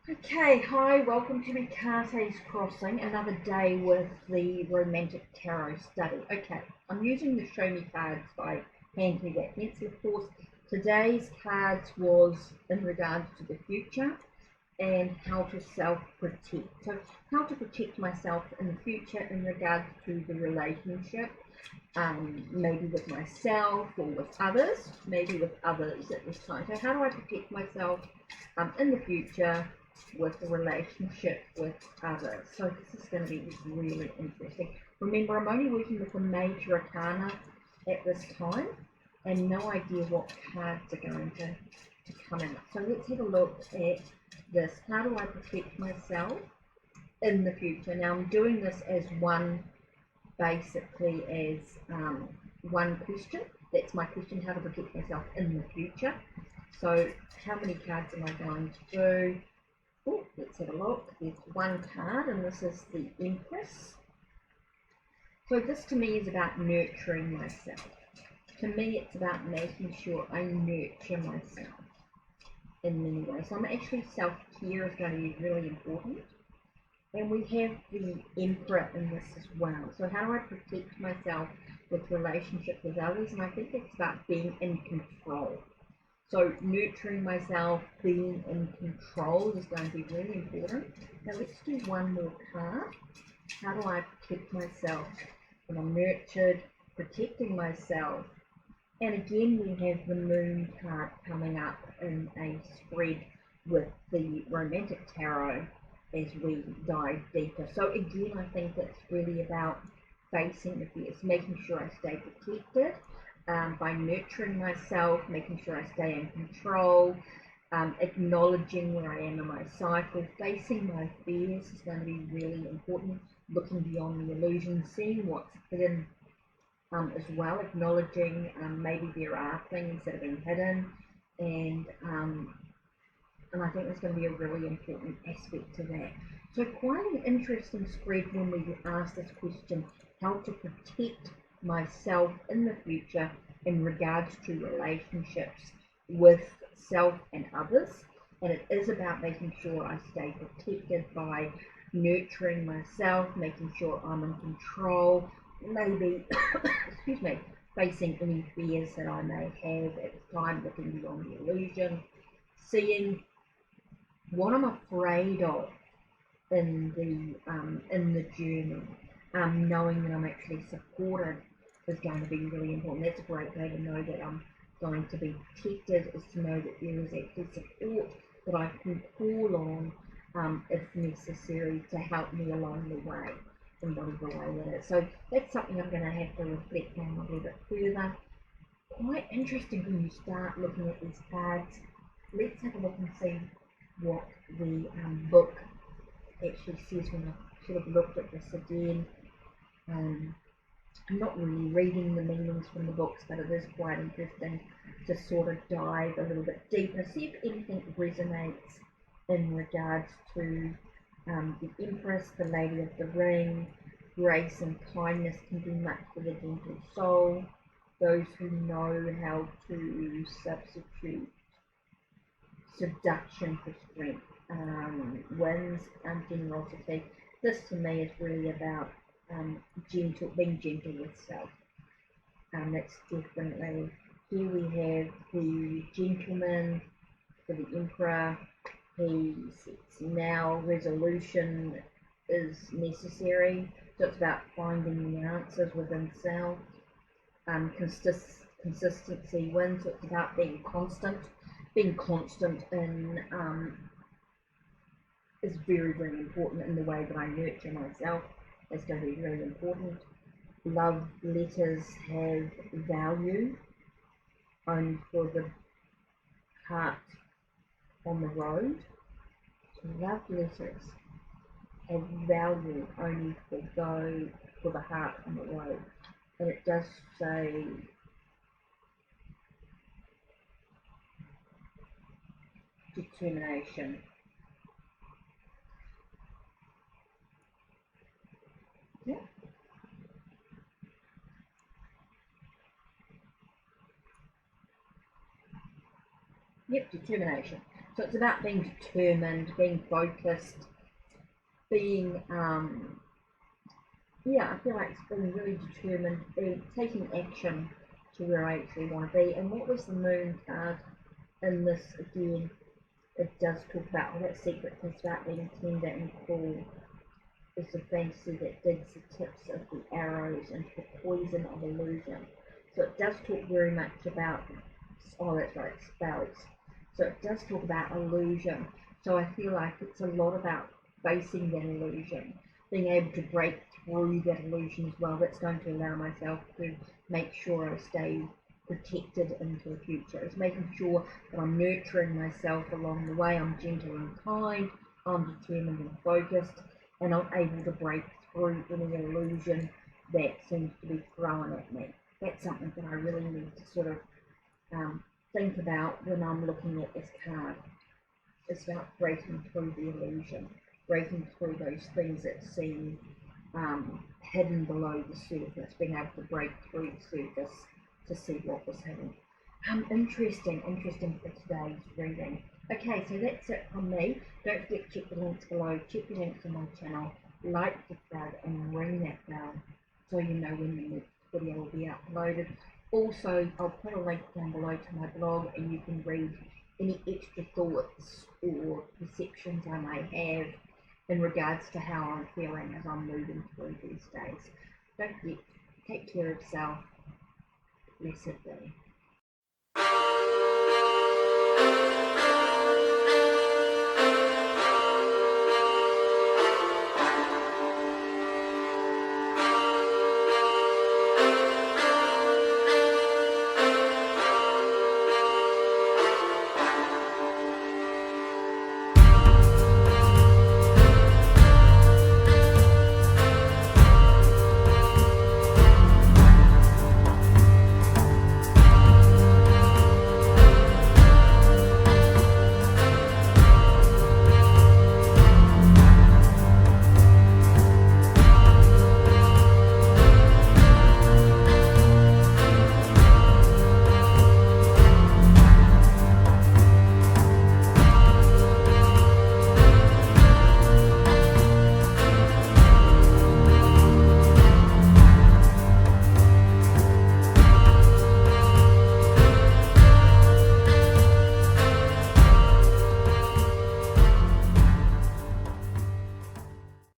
Okay, hi, welcome to HeKate's Crossing, another day with the Romantic Tarot study. Okay, I'm using the Show Me cards by HeKate. Hence, of course, today's cards was in regards to the future and how to self-protect. So, how to protect myself in the future in regards to the relationship, maybe with myself or with others, maybe with others at this time. So, how do I protect myself in the future with the relationship with others? So this is going to be really interesting. Remember, I'm only working with the major arcana at this time and no idea what cards are going to come in. So let's have a look at this. How do I protect myself in the future? Now I'm doing this as one, basically as one question. That's my question, how to protect myself in the future. So how many cards am I going to do? Oh, let's have a look. There's one card, and this is the Empress. So this to me is about nurturing myself. To me, it's about making sure I nurture myself in many ways. So I'm actually, self-care is going to be really important. And we have the Emperor in this as well. So how do I protect myself with relationship with others? And I think it's about being in control. So nurturing myself, being in control is going to be really important. Now let's do one more card. How do I protect myself when I'm nurtured, protecting myself? And again, we have the Moon card coming up in a spread with the Romantic Tarot as we dive deeper. So again, I think it's really about facing the fears, making sure I stay protected, by nurturing myself, making sure I stay in control, acknowledging where I am in my cycle, facing my fears is going to be really important, looking beyond the illusion, seeing what's hidden as well, acknowledging maybe there are things that have been hidden, and I think there's going to be a really important aspect to that. So quite an interesting spread when we ask this question, how to protect myself in the future in regards to relationships with self and others. And it is about making sure I stay protected by nurturing myself, making sure I'm in control, maybe, excuse me, facing any fears that I may have at the time, looking beyond the illusion, seeing what I'm afraid of in the journey, knowing that I'm actually supported is going to be really important. That's a great way to know that I'm going to be protected, is to know that there is actually support that I can call on if necessary to help me along the way in whatever way that is. So that's something I'm going to have to reflect on a little bit further. Quite interesting when you start looking at these cards. Let's have a look and see what the book actually says when I sort of looked at this again. I'm not really reading the meanings from the books, but it is quite interesting to sort of dive a little bit deeper, see if anything resonates in regards to the Empress, the Lady of the Ring. Grace and kindness can be much for the gentle soul. Those who know how to substitute seduction for strength, wins generosity. This to me is really about being gentle with self. That's definitely, here we have the gentleman for the Emperor. He says now resolution is necessary, so it's about finding the answers within self. Consistency wins, so it's about being constant. Being constant in is very, very important in the way that I nurture myself. That's going to be really important. Love letters have value only for the heart on the road. So love letters have value only for the heart on the road. And it does say determination. Yeah. Yep, determination. So it's about being determined, being focused, being yeah, I feel like it's being really determined, taking action to where I actually want to be. And what was the moon card in this again? It does talk about all that secret things about being tender and cool. Is the fantasy that digs the tips of the arrows into the poison of illusion. So it does talk very much about, oh that's right, spells. So it does talk about illusion. So I feel like it's a lot about facing that illusion, being able to break through that illusion as well. That's going to allow myself to make sure I stay protected into the future. It's making sure that I'm nurturing myself along the way. I'm gentle and kind, I'm determined and focused, and I'm able to break through any illusion that seems to be thrown at me. That's something that I really need to sort of think about when I'm looking at this card. It's about breaking through the illusion, breaking through those things that seem hidden below the surface, being able to break through the surface to see what was hidden. Interesting for today's reading. Okay, so that's it from me. Don't forget to check the links below, check the links on my channel, like, subscribe and ring that bell so you know when the next video will be uploaded. Also, I'll put a link down below to my blog and you can read any extra thoughts or perceptions I may have in regards to how I'm feeling as I'm moving through these days. Don't forget, take care of yourself. Blessed day.